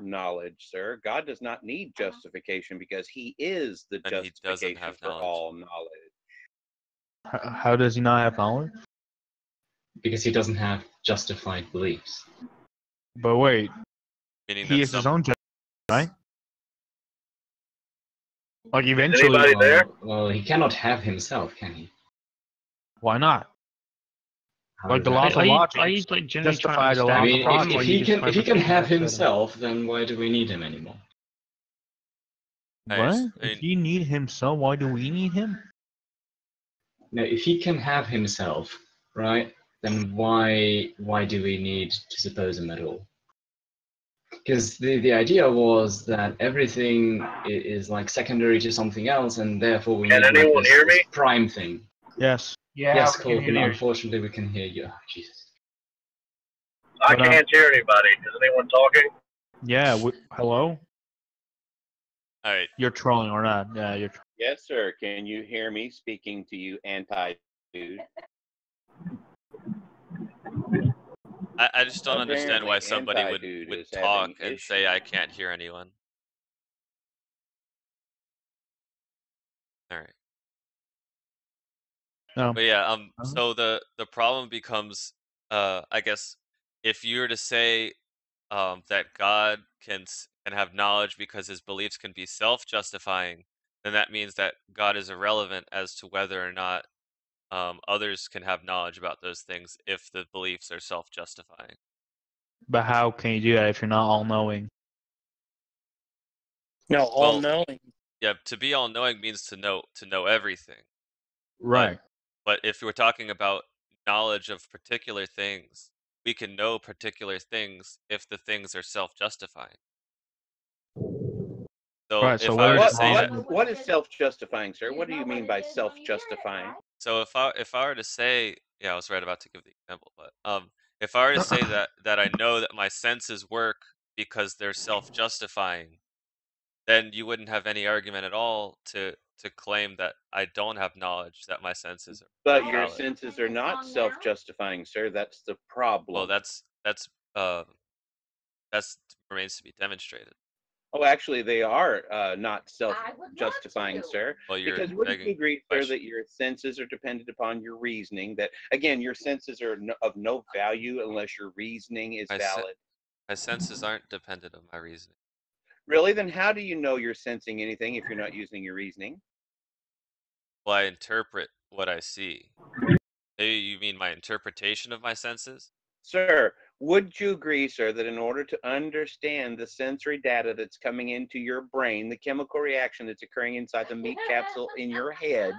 knowledge, sir. God does not need justification because he is the And he doesn't justification have for knowledge. all knowledge. How does he not have knowledge? Because he doesn't have justified beliefs. But wait, Meaning he that is his own judge, right? Like Is eventually, anybody there? Well, he cannot have himself, can he? why not? How Like does the that laws work? of Are logic you like genuinely trying justify to the I laws understand? of mean, logic. if or you he just can, if he try can to have pretend that- himself, then why do we need him anymore? What? I mean- If he need himself, why do we need him? Now, if he can have himself, right, then why do we need to suppose him at all? Because the idea was that everything is like secondary to something else, and therefore we Can need like anyone hear this me? prime thing. Yes. Yeah, Yes, we cool. can hear you. Unfortunately, we can hear you. Oh, Jesus. I But, can't hear anybody. Is anyone talking? Yeah. Hello? All right. You're trolling or not? Yeah, you're. Yes, sir. Can you hear me speaking to you, anti-dude? I just don't understand why Apparently, somebody anti-dude would is talk having and say I issues. can't hear anyone. All right. No. But yeah, Uh-huh. so the problem becomes, I guess, if you were to say, that God can have knowledge because his beliefs can be self-justifying, then that means that God is irrelevant as to whether or not others can have knowledge about those things if the beliefs are self-justifying. But how can you do that if you're not all-knowing? No, all Well, knowing. Yeah, to be all-knowing means to know everything. Right. But if we're talking about knowledge of particular things, we can know particular things if the things are self-justifying. So Right, so if what I were to is say that, What is self-justifying, sir? What do you mean by self-justifying? so if I were to say, yeah, I was right about to give the example, but if I were to say that I know that my senses work because they're self-justifying, then you wouldn't have any argument at all to claim that I don't have knowledge that my senses are But your valid. senses are not self-justifying, sir. That's the problem. Well, that's remains to be demonstrated. Oh, actually, they are not self-justifying, sir. Well, you're Because wouldn't begging you agree, the sir, question. that your senses are dependent upon your reasoning? That, again, your senses are of no value unless your reasoning is valid. My senses aren't dependent on my reasoning. Really? Then how do you know you're sensing anything if you're not using your reasoning? Well, I interpret what I see. Maybe you mean my interpretation of my senses? Sir, would you agree, sir, that in order to understand the sensory data that's coming into your brain, the chemical reaction that's occurring inside the meat capsule in your head,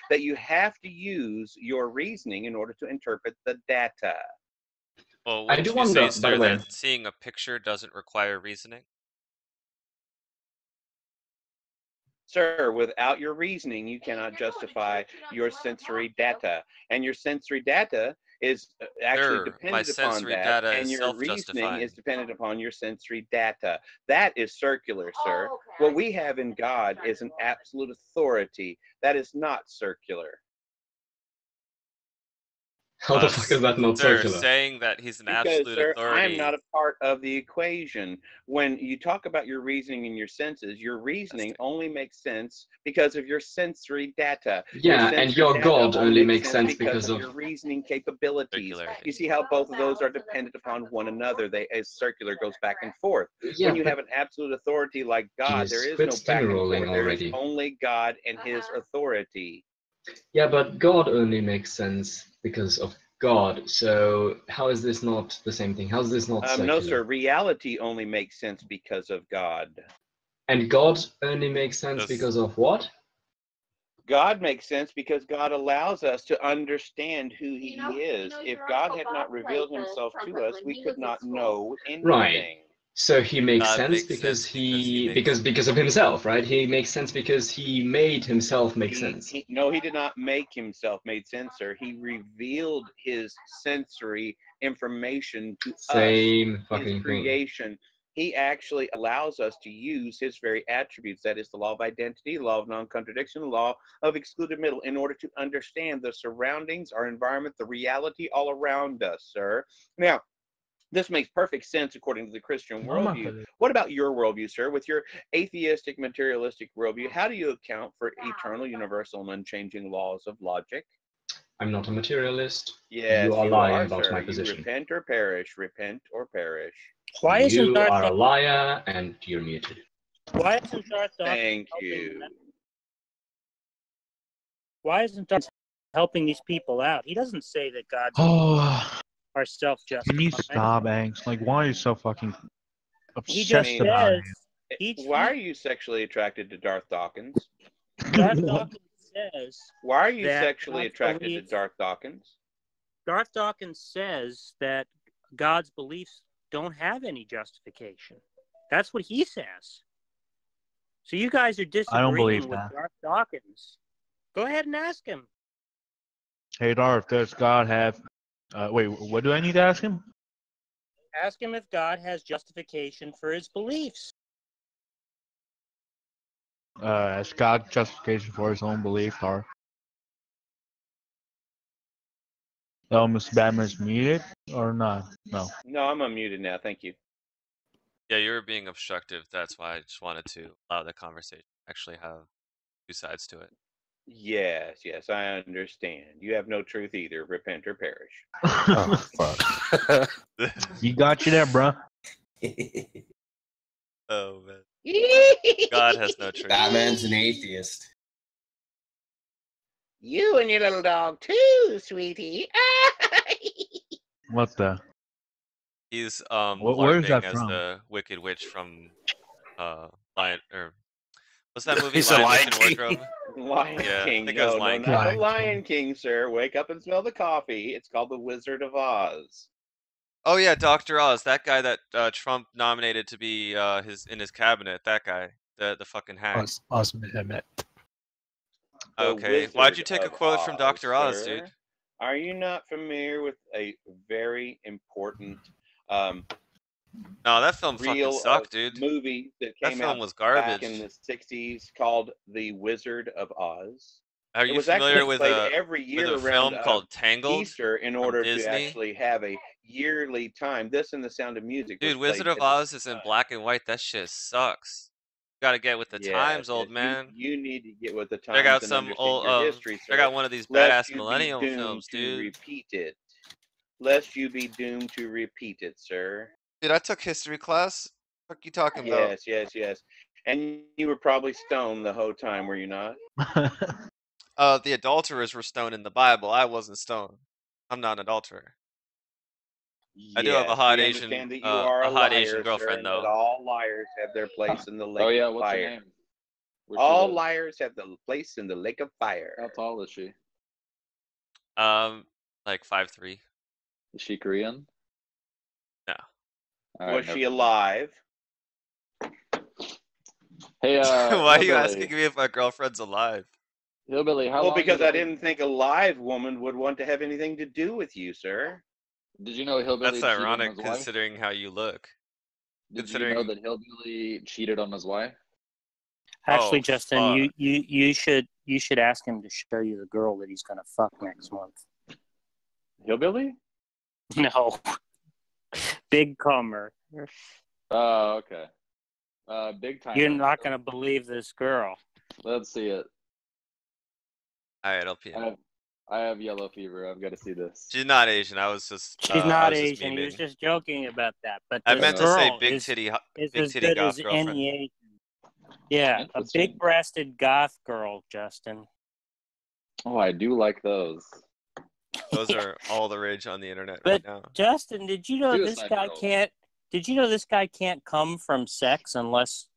that you have to use your reasoning in order to interpret the data? Well, I wouldn't do you wonder, say, by sir, the way. that seeing a picture doesn't require reasoning? Sir, without your reasoning, you cannot justify your sensory data. And your sensory data is actually Sir, my dependent upon sensory that, data and is your reasoning self-justifying. is dependent upon your sensory data. That is circular, sir. What we have in God is an absolute authority. That is not circular. How the fuck is that not Sir, circular? saying that he's an Because, absolute sir, authority. I'm not a part of the equation. When you talk about your reasoning and your senses, your reasoning only makes sense because of your sensory data. Yeah, and your God only makes sense because of your reasoning capabilities. Circularity. You see how both of those are dependent upon one another. They, as circular, goes back and forth. Yeah, When you but have an absolute authority like God, Jeez, there is quit no back and forth. steamrolling There is already. only God and His authority. yeah, but God only makes sense because of God. So how is this not the same thing? How is this not circular? No, sir. Reality only makes sense because of God. And God only makes sense because of what? God makes sense because God allows us to understand who He is. If God had not revealed Himself to us, we could not know anything. Right. So he makes God sense makes because sense because of himself, right? He makes sense because he made himself make sense. No, He did not make Himself made sense, sir. He revealed His sensory information to Same us, fucking His thing. creation. He actually allows us to use His very attributes. That is the law of identity, the law of non-contradiction, the law of excluded middle, in order to understand the surroundings, our environment, the reality all around us, sir. Now, This makes perfect sense according to the Christian Mama worldview. said it. What about your worldview, sir? With your atheistic, materialistic worldview, how do you account for eternal, universal, and unchanging laws of logic? I'm not a materialist. Yes, You are you lying are, about sir. my You position. repent or perish. Repent or perish. Why isn't You Darth are a Dawkins, liar, and you're muted. why isn't Darth Dawkins Thank helping you. them? Why isn't Darth helping these people out? He doesn't say that God's Oh, are self-justifying. can you stop, Angst? Like, why are you so fucking He obsessed just about says it? Why are you sexually attracted to Darth Dawkins? Darth Dawkins says Why are you that sexually God's attracted to beliefs- Darth Dawkins? Darth Dawkins says that God's beliefs don't have any justification. That's what he says. So you guys are I don't believe disagreeing with that. Darth Dawkins. Go ahead and ask him. Hey, Darth, does God have... wait, what do I need to ask him? Ask him if God has justification for his beliefs. Has God justification for his own belief, Darth? Oh, Mr. Batman's muted or not? No. No, I'm unmuted now. Thank you. Yeah, you were being obstructive. That's why I just wanted to allow the conversation to actually have two sides to it. Yes, yes, I understand. You have no truth either. Repent or perish. Oh, fuck. You got you there, bruh. Oh man, God has no truth. Batman's an atheist. You and your little dog too, sweetie. What the? He's Where is LARPing that as from? the Wicked Witch from Lion or what's that movie? He's the Lion Lion Witch King. and Wardrobe. Lion Yeah, I King. think it was No, Lion no, King. not the Lion Lion King, sir. Wake up and smell the coffee. It's called The Wizard of Oz. Oh yeah, Dr. Oz, that guy that Trump nominated to be in his cabinet. That guy, the fucking hack. Awesome Emmett. The Okay, why'd you Wizard take a of quote from Dr. Oz, sir. dude? Are you not familiar with a very important No, that film fucking reel sucked, of dude. movie that That came film out was back garbage. in the 60s called The Wizard of Oz? Are It you was familiar actually with played a every year around film called Tangled? Easter in order to Disney? actually have a yearly time. This and The Sound of Music. Dude, was Wizard played of at the Oz same is in time. black and white. That shit sucks. You gotta get with the times, old man. You need to get with the times Check out and some understand old your history, check sir. out one of these Lest badass you be millennial doomed films, to dude. repeat it. Lest you be doomed to repeat it, sir. Dude, I took history class. What you talking about? Yes, yes, yes. And you were probably stoned the whole time, were you not? The adulterers were stoned in the Bible. I wasn't stoned. I'm not an adulterer. I do have a Yes, hot we Asian, understand that you are a a hot liar, Asian sir, girlfriend, and though. that all liars have their place in the lake Oh yeah, of what's her fire. name? Where's she All live? liars have the place in the lake of fire. How tall is she? Like 5'3". Is she Korean? No. All right, Was never she mind. alive? Hey, Why are you Hillbilly. asking me if my girlfriend's alive? Hillbilly, how Well, long because you I been- didn't think a live woman would want to have anything to do with you, sir. Did you know Hillbilly That's cheated on ironic his wife? considering how you look. Did you know considering- that Hillbilly cheated on his wife? Actually, Oh, Justin, fuck. you should ask him to show you the girl that he's gonna fuck next month. Hillbilly? No, big comer. Oh, okay. Big time. You're not gonna believe this girl. Let's see it. Alright, I'll pee. I have yellow fever. I've got to see this. She's not Asian. I was just. She's I not was just Asian. He was memeing. just joking about that. But I this meant to girl say big is, titty, is big as titty good goth as girlfriend. any Asian. Yeah, a Interesting. big-breasted goth girl, Justin. Oh, I do like those. Those are all the rage on the internet But- right now. Justin, did you know this Suicide guy girls. can't? Did you know this guy can't come from sex unless